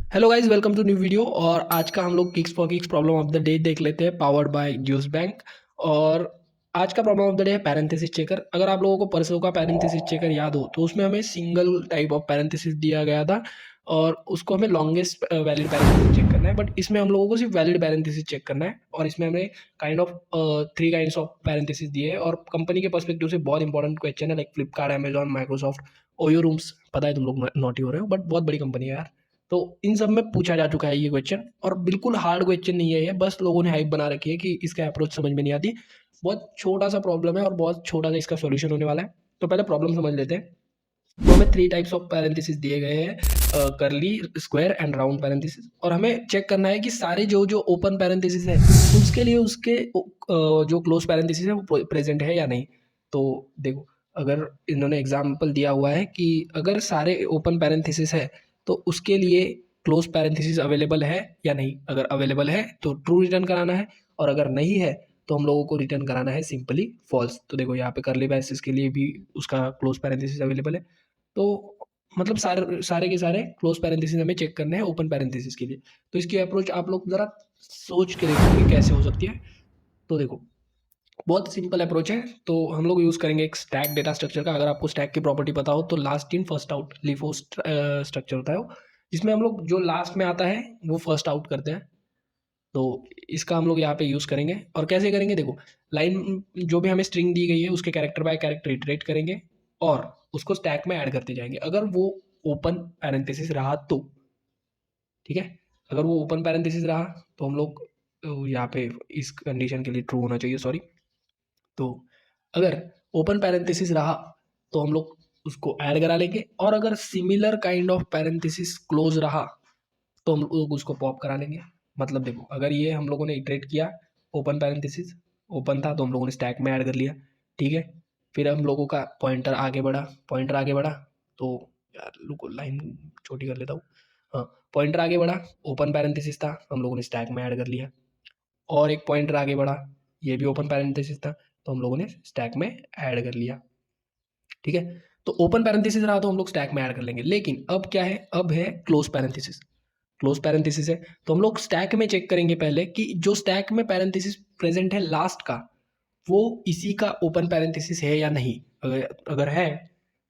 Hello guys, welcome to new video. और आज का हम लोग kicks for kicks problem of the day देख लेते हैं, पावर्ड बाय ज्यूस बैंक। और आज का प्रॉब्लम ऑफ द डे है पैरेंथेसिस चेकर। अगर आप लोगों को परसों का पैरेंथेसिस चेकर याद हो तो उसमें हमें सिंगल टाइप ऑफ पैरेंथेसिस दिया गया था और उसको हमें लॉन्गेस्ट वैलिड पैरेंथेसिस चेक करना है। बट इसमें हम लोगों को सिर्फ वैलिड पैरेंथेसिस चेक करना है और इसमें हमें kind of 3 kinds of parenthesis दिए हैं। और कंपनी के पर्सपेक्टिव से बहुत इंपॉर्टेंट क्वेश्चन है, like Flipkart, Amazon, Microsoft, OYO rooms. पता है तुम लोग नोटी हो रहे हो, बट बहुत बड़ी कंपनी है यार। तो इन सब में पूछा जा चुका है ये क्वेश्चन, और बिल्कुल हार्ड क्वेश्चन नहीं है ये, बस लोगों ने हाइप बना रखी है कि इसका अप्रोच समझ में नहीं आती। बहुत छोटा सा प्रॉब्लम है और बहुत छोटा सा इसका सॉल्यूशन होने वाला है। तो पहले प्रॉब्लम समझ लेते हैं। तो हमें 3 टाइप्स ऑफ पैरेंथेसिस दिए गए हैं, करली, स्क्वायर एंड राउंड पैरेंथेसिस। और हमें चेक करना है कि सारे जो जो ओपन पैरेंथेसिस है उसके लिए उसके जो क्लोज पैरेंथेसिस है वो प्रेजेंट है या नहीं। तो देखो, अगर इन्होंने एग्जाम्पल दिया हुआ है कि अगर सारे ओपन पैरेंथेसिस है तो उसके लिए क्लोज पैरेंथेसिस अवेलेबल है या नहीं। अगर अवेलेबल है तो ट्रू रिटर्न कराना है, और अगर नहीं है तो हम लोगों को रिटर्न कराना है सिंपली फॉल्स। तो देखो, यहाँ पे करली ब्रेसेस के लिए भी उसका क्लोज पैरेंथेसिस अवेलेबल है। तो मतलब सारे सारे के सारे क्लोज पैरेंथेसिस हमें चेक करने हैं ओपन पैरेंथेसिस के लिए। तो इसकी अप्रोच आप लोग ज़रा सोच के देखो कि कैसे हो सकती है। तो देखो, बहुत सिंपल अप्रोच है। तो हम लोग यूज़ करेंगे एक स्टैक डेटा स्ट्रक्चर का। अगर आपको स्टैक की प्रॉपर्टी पता हो तो last in first out LIFO structure होता है वो, जिसमें हम लोग जो लास्ट में आता है वो फर्स्ट आउट करते हैं। तो इसका हम लोग यहाँ पे यूज़ करेंगे। और कैसे करेंगे, देखो, लाइन जो भी हमें स्ट्रिंग दी गई है उसके कैरेक्टर बाय कैरेक्टर इटरेट करेंगे और उसको स्टैक में ऐड करते जाएंगे। अगर वो ओपन पैरेंथेसिस रहा तो ठीक है। अगर वो ओपन पैरेंथेसिस रहा तो हम लोग यहाँ पे इस कंडीशन के लिए ट्रू होना चाहिए, सॉरी। तो अगर ओपन पैरेंथेसिस रहा तो हम लोग उसको ऐड करा लेंगे, और अगर similar kind of parenthesis close रहा तो हम लोग उसको पॉप करा लेंगे। मतलब देखो, अगर ये हम लोगों ने इटरेट किया, ओपन पैरेंथेसिस ओपन था तो हम लोगों ने स्टैक में ऐड कर लिया, ठीक है। फिर हम लोगों का पॉइंटर आगे बढ़ा। तो यार रुको, लाइन छोटी कर लेता हूँ। हाँ, पॉइंटर आगे बढ़ा, ओपन पैरेंथेसिस था, हम लोगों ने स्टैक में ऐड कर लिया। और एक पॉइंटर आगे बढ़ा, ये भी ओपन पैरेंथेसिस था तो हम लोगों ने स्टैक में ऐड कर लिया, ठीक है। तो ओपन पैरेंथेसिस रहा तो हम लोग स्टैक में ऐड कर लेंगे। लेकिन अब क्या है, अब है क्लोज पैरेंथेसिस। क्लोज पैरेंथेसिस है तो हम लोग स्टैक में चेक करेंगे पहले कि जो स्टैक में पैरेंथेसिस प्रेजेंट है लास्ट का, वो इसी का ओपन पैरेंथेसिस है या नहीं। अगर अगर है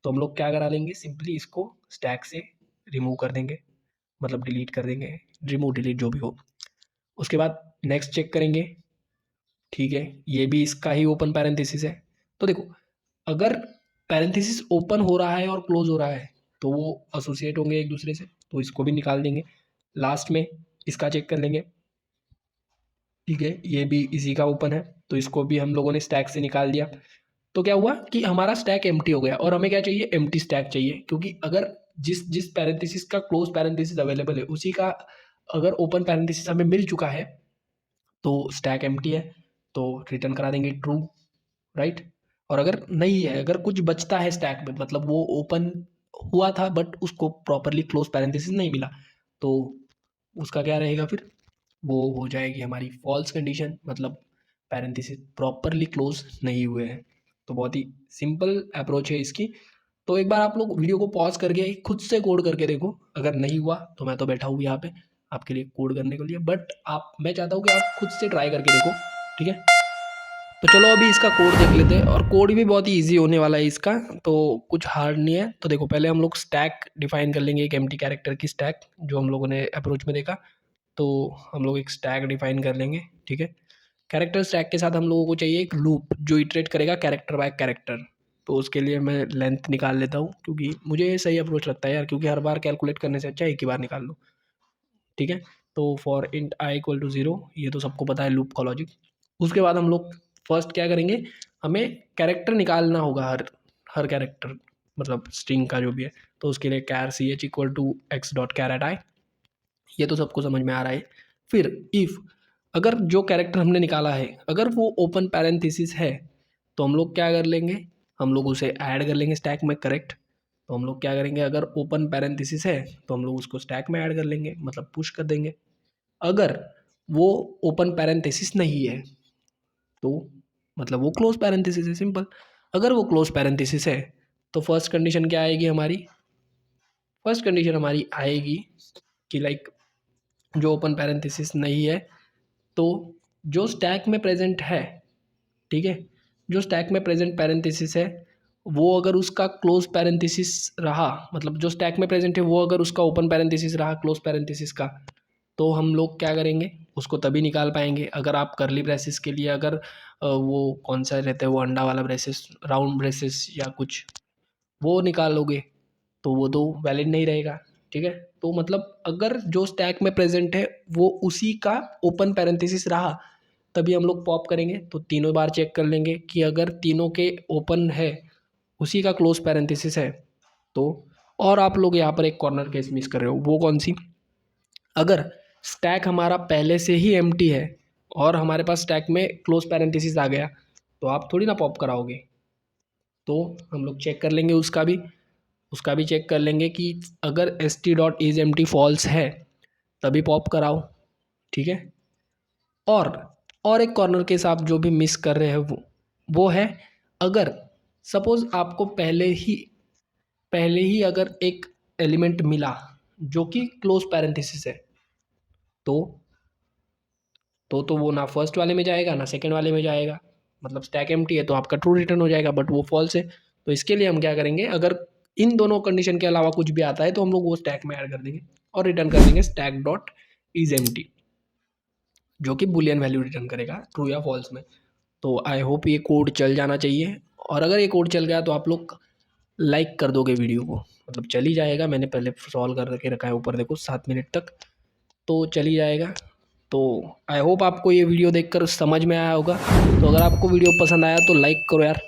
तो हम लोग क्या करा लेंगे, सिंपली इसको स्टैक से रिमूव कर देंगे, मतलब डिलीट कर देंगे, रिमूव डिलीट जो भी हो। उसके बाद नेक्स्ट चेक करेंगे, ठीक है, ये भी इसका ही ओपन पैरेंथेसिस है। तो देखो, अगर पैरेंथेसिस ओपन हो रहा है और क्लोज हो रहा है तो वो एसोसिएट होंगे एक दूसरे से, तो इसको भी निकाल देंगे। लास्ट में इसका चेक कर लेंगे, ठीक है, ये भी इसी का ओपन है तो इसको भी हम लोगों ने स्टैक से निकाल दिया। तो क्या हुआ कि हमारा स्टैक एम्प्टी हो गया, और हमें क्या चाहिए, एम्प्टी स्टैक चाहिए। क्योंकि अगर जिस जिस पैरेंथेसिस का क्लोज पैरेंथेसिस अवेलेबल है उसी का अगर ओपन पैरेंथेसिस हमें मिल चुका है तो स्टैक एम्प्टी है, तो रिटर्न करा देंगे ट्रू, राइट। और अगर नहीं है, अगर कुछ बचता है स्टैक में, मतलब वो ओपन हुआ था बट उसको प्रॉपरली क्लोज पैरेंथेसिस नहीं मिला, तो उसका क्या रहेगा फिर, वो हो जाएगी हमारी फॉल्स कंडीशन, मतलब पैरेंथेसिस प्रॉपरली क्लोज नहीं हुए हैं। तो बहुत ही सिंपल अप्रोच है इसकी। तो एक बार आप लोग वीडियो को पॉज करके खुद से कोड करके देखो। अगर नहीं हुआ तो मैं तो बैठा हूँ यहाँ पे आपके लिए कोड करने के लिए, बट आप, मैं चाहता हूँ कि आप खुद से ट्राई करके देखो, ठीक है। तो चलो अभी इसका कोड देख लेते हैं, और कोड भी बहुत ही ईजी होने वाला है इसका, तो कुछ हार्ड नहीं है। तो देखो, पहले हम लोग स्टैक डिफाइन कर लेंगे, एक एम्प्टी कैरेक्टर की स्टैक जो हम लोगों ने अप्रोच में देखा। तो हम लोग एक स्टैक डिफाइन कर लेंगे, ठीक है। कैरेक्टर स्टैक के साथ हम लोगों को चाहिए एक लूप जो इटरेट करेगा कैरेक्टर बाय कैरेक्टर। तो उसके लिए मैं लेंथ निकाल लेता हूँ, क्योंकि मुझे ये सही अप्रोच लगता है यार, क्योंकि हर बार कैलकुलेट करने से अच्छा एक ही बार निकाल लो, ठीक है। तो for int i equal to zero, ये तो सबको पता है लूप का लॉजिक। उसके बाद हम लोग फर्स्ट क्या करेंगे, हमें कैरेक्टर निकालना होगा, हर हर कैरेक्टर, मतलब स्ट्रिंग का जो भी है। तो उसके लिए char C H equal to X dot char at I, ये तो सबको समझ में आ रहा है। फिर इफ़, अगर जो कैरेक्टर हमने निकाला है अगर वो ओपन पैरेंथेसिस है तो हम लोग क्या कर लेंगे, हम लोग उसे ऐड कर लेंगे स्टैक में, करेक्ट। तो हम लोग क्या करेंगे, अगर ओपन पैरेंथेसिस है तो हम लोग उसको स्टैक में ऐड कर लेंगे, मतलब पुश कर देंगे। अगर वो ओपन पैरेंथेसिस नहीं है तो मतलब वो क्लोज पैरेंथेसिस है, सिंपल। अगर वो क्लोज पैरेंथेसिस है तो फर्स्ट कंडीशन क्या आएगी हमारी, फर्स्ट कंडीशन हमारी आएगी कि लाइक जो ओपन पैरेंथेसिस नहीं है, तो जो स्टैक में प्रेजेंट है, ठीक है, जो स्टैक में प्रेजेंट पैरेंथेसिस है वो अगर उसका क्लोज पैरेंथेसिस रहा, मतलब जो स्टैक में प्रेजेंट है वो अगर उसका ओपन पैरेंथेसिस रहा क्लोज पैरेंथेसिस का, तो हम लोग क्या करेंगे, उसको तभी निकाल पाएंगे अगर आप करली ब्रेसेस के लिए अगर वो कौन सा रहता है वो अंडा वाला ब्रेसेस, राउंड ब्रेसेस या कुछ वो निकालोगे, तो वो तो वैलिड नहीं रहेगा। ठीक है, तो मतलब अगर जो स्टैक में प्रेजेंट है वो उसी का ओपन पैरेंथेसिस रहा तभी हम लोग पॉप करेंगे। तो तीनों बार चेक कर लेंगे कि अगर तीनों के ओपन है, उसी का क्लोज पैरेंथेसिस है तो। और आप लोग यहाँ पर एक कॉर्नर केस मिस कर रहे हो, वो कौन सी, अगर स्टैक हमारा पहले से ही एम्प्टी है और हमारे पास स्टैक में क्लोज पैरेंथेसिस आ गया तो आप थोड़ी ना पॉप कराओगे। तो हम लोग चेक कर लेंगे उसका भी चेक कर लेंगे कि अगर s t dot is empty false है तभी पॉप कराओ। ठीक है, और और एक कॉर्नर केस आप जो भी मिस कर रहे हैं वो है, अगर सपोज आपको पहले ही अगर एक एलिमेंट मिला जो कि क्लोज पैरेंथेसिस है, तो वो ना फर्स्ट वाले में जाएगा ना सेकंड वाले में जाएगा, मतलब स्टैक एम्प्टी है तो आपका ट्रू रिटर्न हो जाएगा, बट वो फॉल्स है। तो इसके लिए हम क्या करेंगे, अगर इन दोनों कंडीशन के अलावा कुछ भी आता है तो हम लोग वो स्टैक में ऐड कर देंगे और रिटर्न कर देंगे स्टैक डॉट इज एम्प्टी, जो कि बुलियन वैल्यू रिटर्न करेगा ट्रू या फॉल्स में। तो आई होप ये कोड चल जाना चाहिए, और अगर ये कोड चल गया तो आप लोग लाइक कर दोगे वीडियो को, मतलब चल ही जाएगा, मैंने पहले सॉल्व कर के रखा है ऊपर देखो 7 मिनट तक, तो चल ही जाएगा। तो आई होप आपको ये वीडियो देखकर समझ में आया होगा। तो अगर आपको वीडियो पसंद आया तो लाइक करो यार।